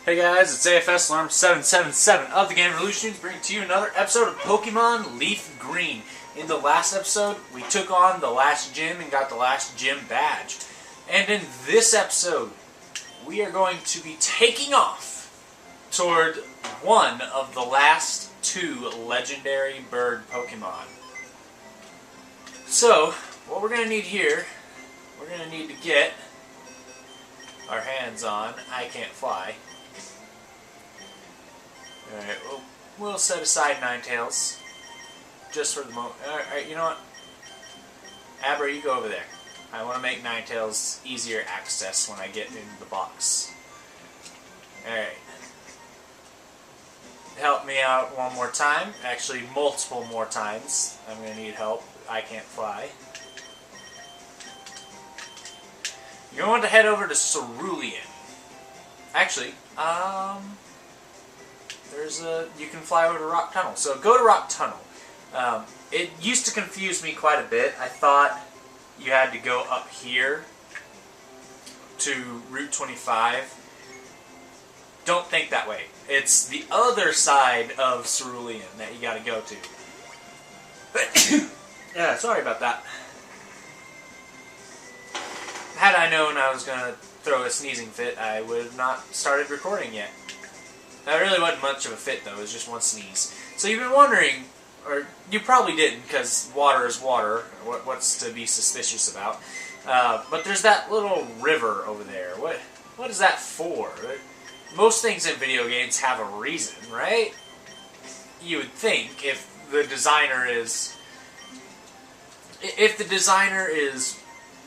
Hey guys, it's AFS Alarm 777 of the Game Revolutions, bringing to you another episode of Pokemon Leaf Green. In the last episode, we took on the last gym and got the last gym badge. And in this episode, we are going to be taking off toward one of the last two legendary bird Pokemon. So, what we're going to need here, we're going to need to get our hands on I Can't Fly. Alright, we'll set aside Ninetales just for the moment. Alright, you know what? Abra, you go over there. I want to make Ninetales easier access when I get in the box. Alright. Help me out one more time. Actually, multiple more times. I'm going to need help. I Can't Fly. You're going to head over to Cerulean. Actually, you can fly over to Rock Tunnel. So go to Rock Tunnel. It used to confuse me quite a bit. I thought you had to go up here to Route 25. Don't think that way. It's the other side of Cerulean that you got to go to. Yeah, sorry about that. Had I known I was going to throw a sneezing fit, I would have not started recording yet. That really wasn't much of a fit, though. It was just one sneeze. So you've been wondering, or you probably didn't, because water is water. What's to be suspicious about? But there's that little river over there. What is that for? Most things in video games have a reason, right? You would think if the designer is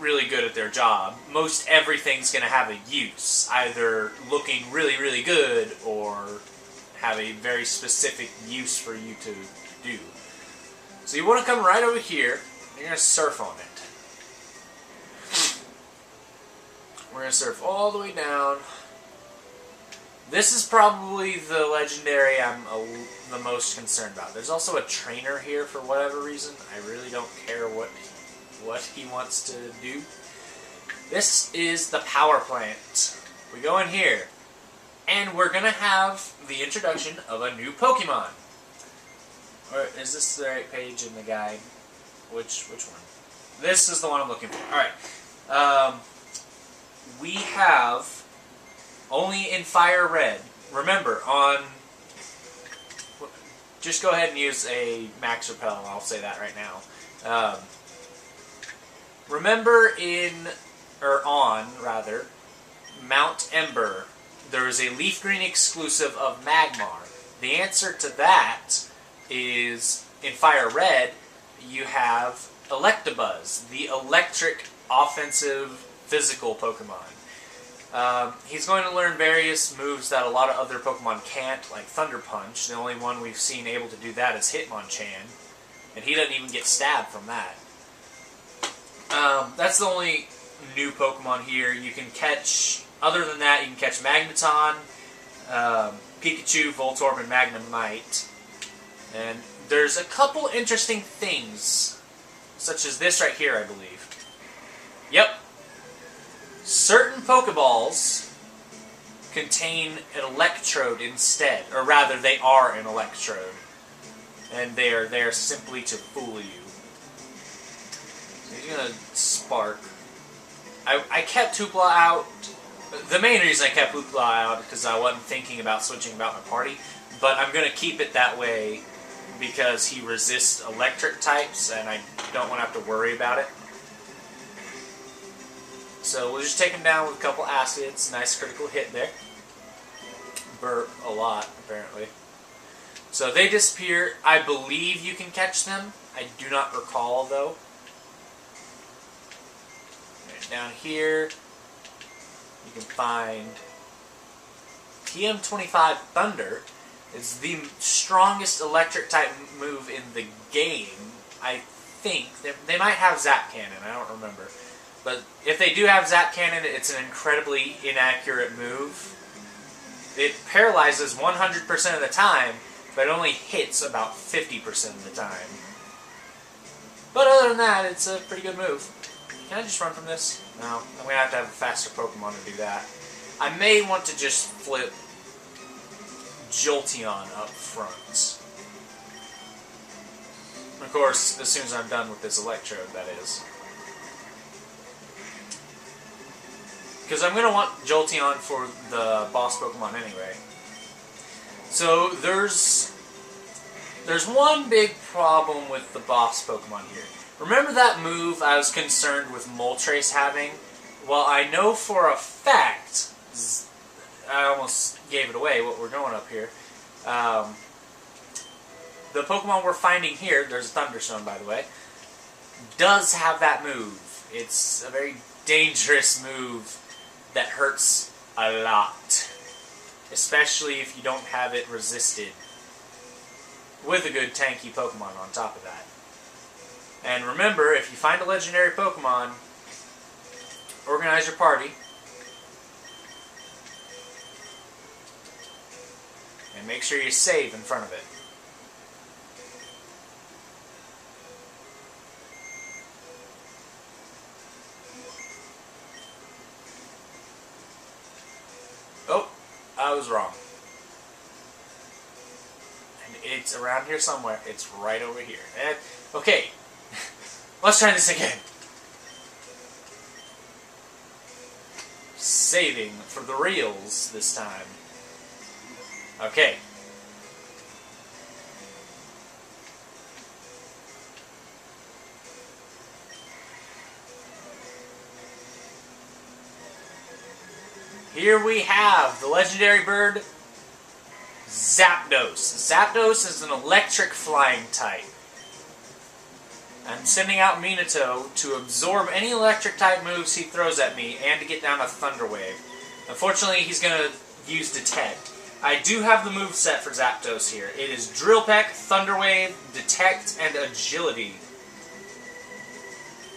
really good at their job, most everything's going to have a use, either looking really, really good or have a very specific use for you to do. So you want to come right over here, and you're going to surf on it. We're going to surf all the way down. This is probably the legendary I'm the most concerned about. There's also a trainer here for whatever reason. I really don't care what he wants to do. This is the power plant. We go in here, and we're going to have the introduction of a new Pokemon. Or is this the right page in the guide? Which one? This is the one I'm looking for. Alright. We have only in Fire Red. Remember, just go ahead and use a Max Repel, I'll say that right now. Remember on Mount Ember, there is a Leaf Green exclusive of Magmar. The answer to that is, in Fire Red, you have Electabuzz, the electric offensive physical Pokemon. He's going to learn various moves that a lot of other Pokemon can't, like Thunder Punch. The only one we've seen able to do that is Hitmonchan, and he doesn't even get stabbed from that. That's the only new Pokemon here. You can catch, other than that, you can catch Magneton, Pikachu, Voltorb, and Magnemite. And there's a couple interesting things, such as this right here, I believe. Yep. Certain Pokeballs contain an electrode instead, or rather, they are an electrode. And they are there simply to fool you. He's going to Spark. I kept Hoopla out. The main reason I kept Hoopla out is because I wasn't thinking about switching about my party. But I'm going to keep it that way because he resists electric types and I don't want to have to worry about it. So we'll just take him down with a couple acids. Nice critical hit there. Burp a lot, apparently. So they disappear. I believe you can catch them. I do not recall, though. Down here, you can find TM25 Thunder. It's the strongest electric type move in the game. I think they might have Zap Cannon. I don't remember, but if they do have Zap Cannon, it's an incredibly inaccurate move. It paralyzes 100% of the time, but it only hits about 50% of the time. But other than that, it's a pretty good move. Can I just run from this? No, I'm going to have a faster Pokemon to do that. I may want to just flip Jolteon up front. Of course, as soon as I'm done with this Electrode, that is. Because I'm going to want Jolteon for the boss Pokemon anyway. So there's one big problem with the boss Pokemon here. Remember that move I was concerned with Moltres having? Well, I know for a fact, I almost gave it away, what we're going up here. The Pokemon we're finding here, there's a Thunderstone by the way, does have that move. It's a very dangerous move that hurts a lot. Especially if you don't have it resisted. With a good tanky Pokemon on top of that. And remember, if you find a legendary Pokemon, organize your party. And make sure you save in front of it. Oh, I was wrong. And it's around here somewhere. It's right over here. And, okay, let's try this again. Saving for the reals this time. Okay. Here we have the legendary bird, Zapdos. Zapdos is an electric flying type. I'm sending out Minato to absorb any electric type moves he throws at me and to get down a Thunder Wave. Unfortunately, he's going to use Detect. I do have the move set for Zapdos here. It is Drill Peck, Thunder Wave, Detect, and Agility.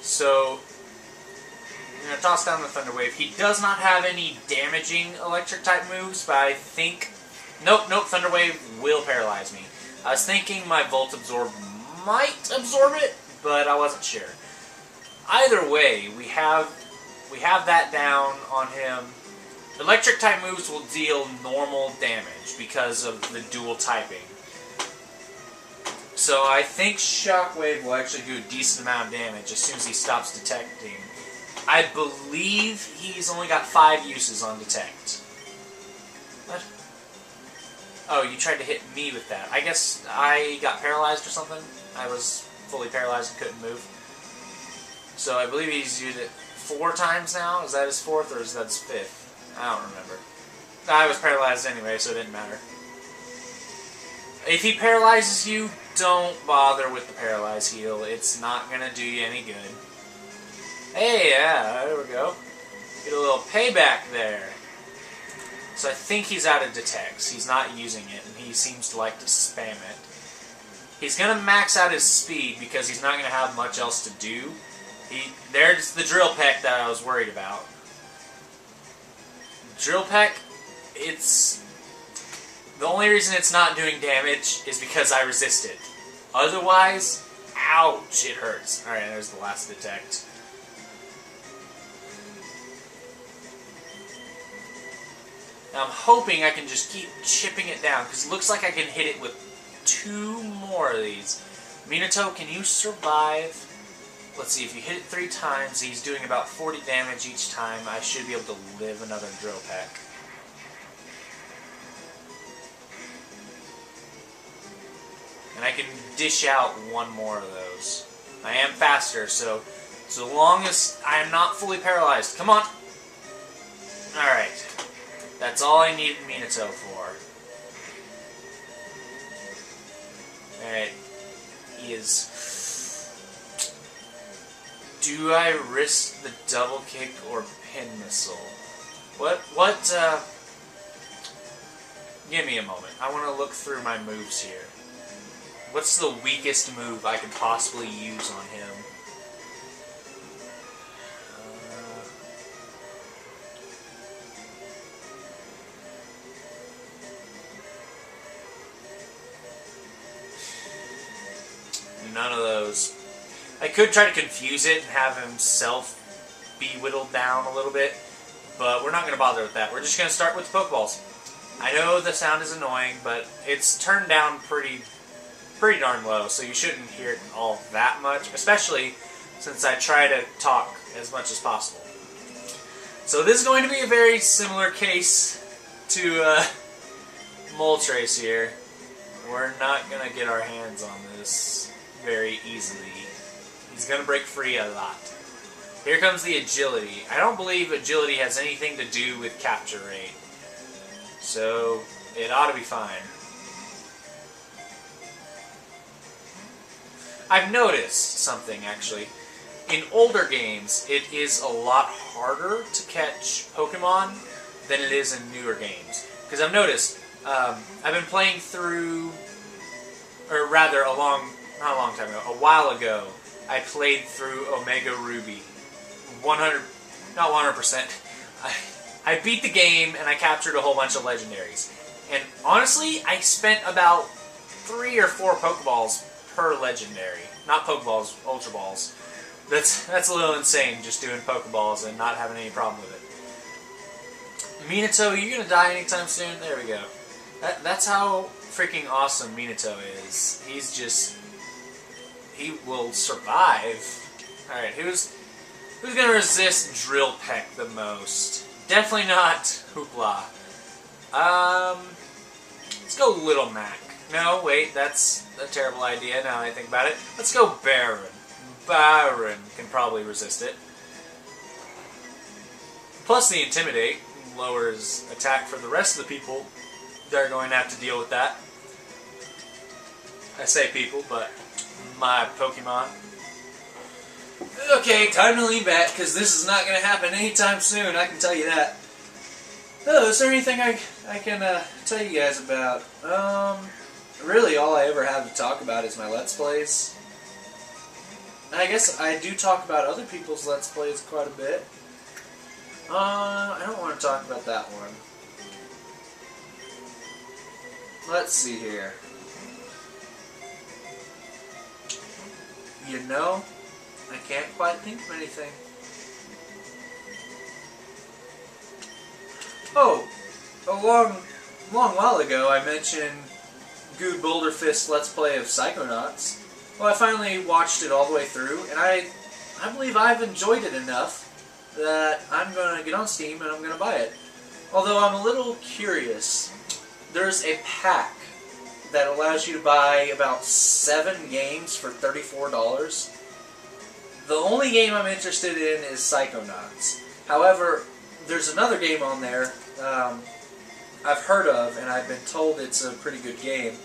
So I'm going to toss down the Thunder Wave. He does not have any damaging electric type moves, but I think... Nope, Thunder Wave will paralyze me. I was thinking my Volt Absorb might absorb it, but I wasn't sure. Either way, we have that down on him. Electric type moves will deal normal damage because of the dual typing. So I think Shockwave will actually do a decent amount of damage as soon as he stops detecting. I believe he's only got 5 uses on Detect. What? Oh, you tried to hit me with that. I guess I got paralyzed or something. I was fully paralyzed and couldn't move. So I believe he's used it 4 times now. Is that his 4th or is that his 5th? I don't remember. I was paralyzed anyway, so it didn't matter. If he paralyzes you, don't bother with the Paralyze Heal. It's not going to do you any good. Hey, yeah, there we go. Get a little payback there. So I think he's out of Detects. He's not using it, and he seems to like to spam it. He's going to max out his speed because he's not going to have much else to do. There's the Drill Peck that I was worried about. Drill Peck, it's... The only reason it's not doing damage is because I resist it. Otherwise, ouch, it hurts. Alright, there's the last Detect. Now I'm hoping I can just keep chipping it down, because it looks like I can hit it with 2 more of these. Minato, can you survive? Let's see, if you hit it 3 times, he's doing about 40 damage each time. I should be able to live another Drill Peck. And I can dish out 1 more of those. I am faster, so long as I am not fully paralyzed. Come on! Alright. That's all I need Minato for. Alright. He is... Do I risk the double kick or pin missile? Give me a moment. I want to look through my moves here. What's the weakest move I could possibly use on him? None of those. I could try to confuse it and have himself be whittled down a little bit, but we're not going to bother with that. We're just going to start with the Pokeballs. I know the sound is annoying, but it's turned down pretty darn low, so you shouldn't hear it all that much, especially since I try to talk as much as possible. So this is going to be a very similar case to Moltres here. We're not going to get our hands on this very easily. He's going to break free a lot. Here comes the agility. I don't believe agility has anything to do with capture rate. So it ought to be fine. I've noticed something, actually. In older games, it is a lot harder to catch Pokemon than it is in newer games. Because I've noticed, I've been playing through, or rather, not a long time ago, a while ago, I played through Omega Ruby. 100%. I beat the game and I captured a whole bunch of legendaries. And honestly, I spent about 3 or 4 Pokeballs per legendary. Not Pokeballs, Ultra Balls. That's a little insane, just doing Pokeballs and not having any problem with it. Minato, you gonna die anytime soon? There we go. That's how freaking awesome Minato is. He will survive. Alright, who's gonna resist Drill Peck the most? Definitely not Hoopla. Let's go Little Mac. No, wait, that's a terrible idea now that I think about it. Let's go Baron. Baron can probably resist it. Plus the Intimidate lowers attack for the rest of the people that are going to have to deal with that. I say people, but my Pokemon. Okay, time to lean back, because this is not going to happen anytime soon, I can tell you that. Oh, is there anything I can tell you guys about? Really, all I ever have to talk about is my Let's Plays. I guess I do talk about other people's Let's Plays quite a bit. I don't want to talk about that one. Let's see here. You know, I can't quite think of anything. Oh, a long while ago I mentioned Good Boulder Fist Let's Play of Psychonauts. Well, I finally watched it all the way through, and I believe I've enjoyed it enough that I'm going to get on Steam and I'm going to buy it. Although I'm a little curious. There's a pack that allows you to buy about 7 games for $34. The only game I'm interested in is Psychonauts. However, there's another game on there I've heard of, and I've been told it's a pretty good game,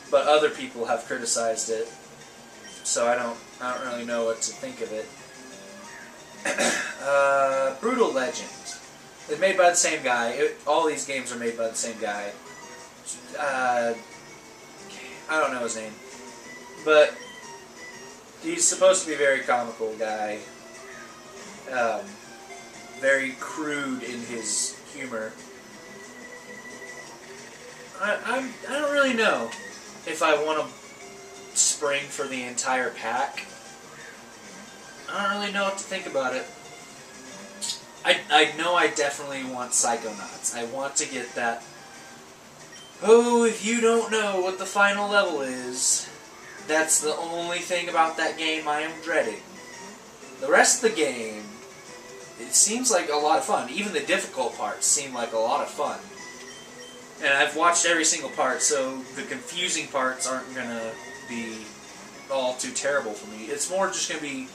but other people have criticized it, so I don't really know what to think of it. Brutal Legend. It's made by the same guy. All these games are made by the same guy. I don't know his name, but he's supposed to be a very comical guy. Very crude in his humor. I don't really know if I want to spring for the entire pack. I don't really know what to think about it. I know I definitely want Psychonauts. I want to get that. Oh, if you don't know what the final level is, that's the only thing about that game I am dreading. The rest of the game, it seems like a lot of fun. Even the difficult parts seem like a lot of fun. And I've watched every single part, so the confusing parts aren't going to be all too terrible for me. It's more just going to be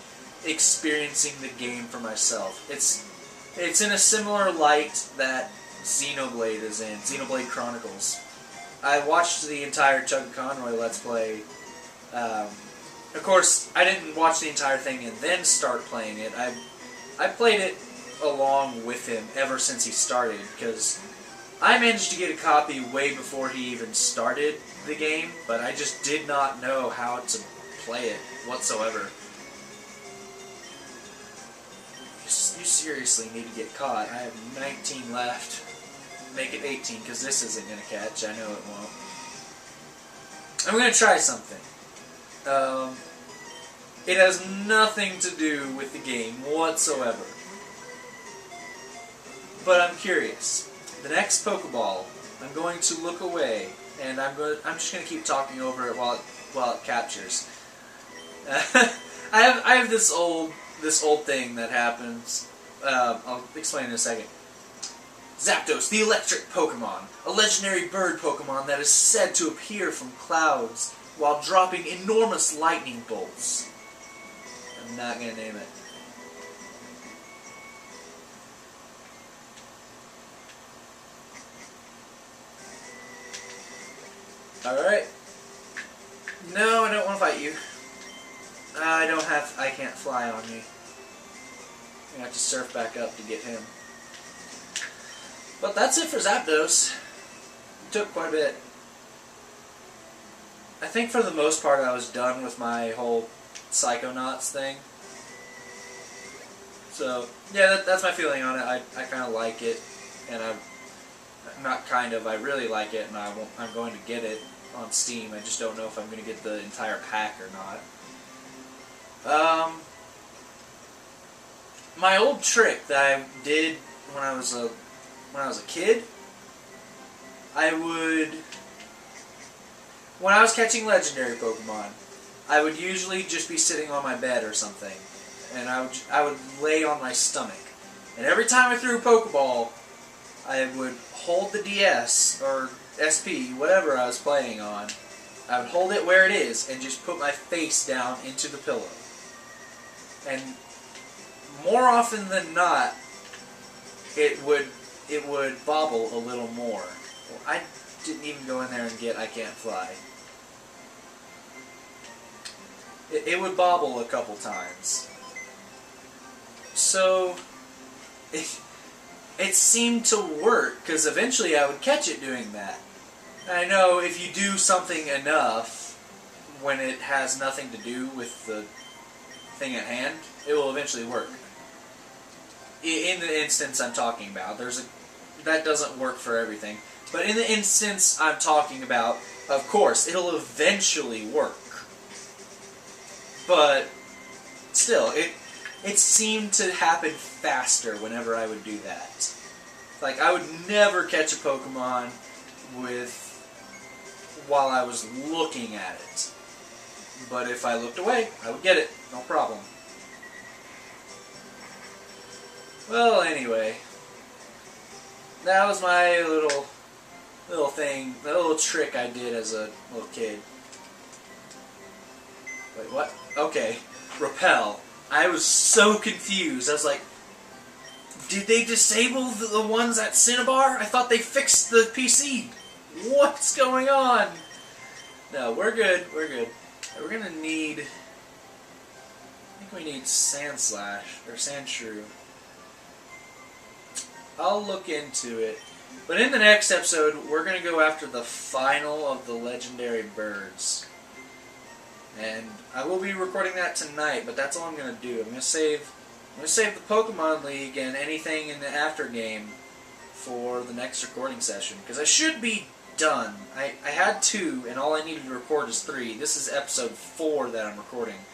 experiencing the game for myself. It's in a similar light that Xenoblade is in, Xenoblade Chronicles. I watched the entire Chug Conroy Let's Play. Of course, I didn't watch the entire thing and then start playing it. I played it along with him ever since he started, because I managed to get a copy way before he even started the game, but I just did not know how to play it whatsoever. You seriously need to get caught. I have 19 left. Make it 18, because this isn't going to catch. I know it won't. I'm going to try something. It has nothing to do with the game whatsoever. But I'm curious. The next Pokeball I'm going going to look away, and I'm just going to keep talking over it while it captures. I have this old thing that happens. I'll explain in a second. Zapdos, the electric Pokemon, a legendary bird Pokemon that is said to appear from clouds while dropping enormous lightning bolts. I'm not going to name it. Alright. No, I don't want to fight you. I can't fly on me. I have to surf back up to get him. But that's it for Zapdos. It took quite a bit. I think for the most part I was done with my whole Psychonauts thing. So, yeah, that's my feeling on it. I kind of like it, and I really like it, and I'm going to get it on Steam. I just don't know if I'm going to get the entire pack or not. My old trick that I did when I was a kid, when I was catching legendary Pokemon, I would usually just be sitting on my bed or something, and I would lay on my stomach, and every time I threw a Pokeball, I would hold the DS or SP, whatever I was playing on. I would hold it where it is and just put my face down into the pillow. And more often than not, it would bobble a little more. Well, I didn't even go in there and get I Can't Fly. It would bobble a couple times. So it seemed to work, because eventually I would catch it doing that. And I know if you do something enough when it has nothing to do with the thing at hand, it will eventually work. In the instance I'm talking about, that doesn't work for everything. But in the instance I'm talking about, of course, it'll eventually work. But still, it seemed to happen faster whenever I would do that. Like, I would never catch a Pokemon while I was looking at it. But if I looked away, I would get it. No problem. Well, anyway, that was my little thing, the little trick I did as a little kid. Wait, what? Okay, Repel. I was so confused. I was like, did they disable the ones at Cinnabar? I thought they fixed the PC. What's going on? No, we're good. We're good. We're gonna need. I think we need Sandslash or Sandshrew. I'll look into it. But in the next episode, we're going to go after the final of the legendary birds. And I will be recording that tonight, but that's all I'm going to do. I'm going to save the Pokemon League and anything in the after game for the next recording session, because I should be done. I had 2, and all I needed to record is 3. This is episode 4 that I'm recording.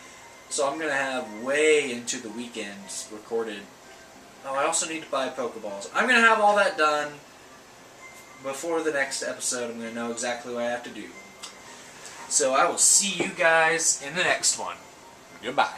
So I'm going to have way into the weekend recorded. Oh, I also need to buy Pokeballs. I'm going to have all that done before the next episode. I'm going to know exactly what I have to do. So I will see you guys in the next one. Goodbye.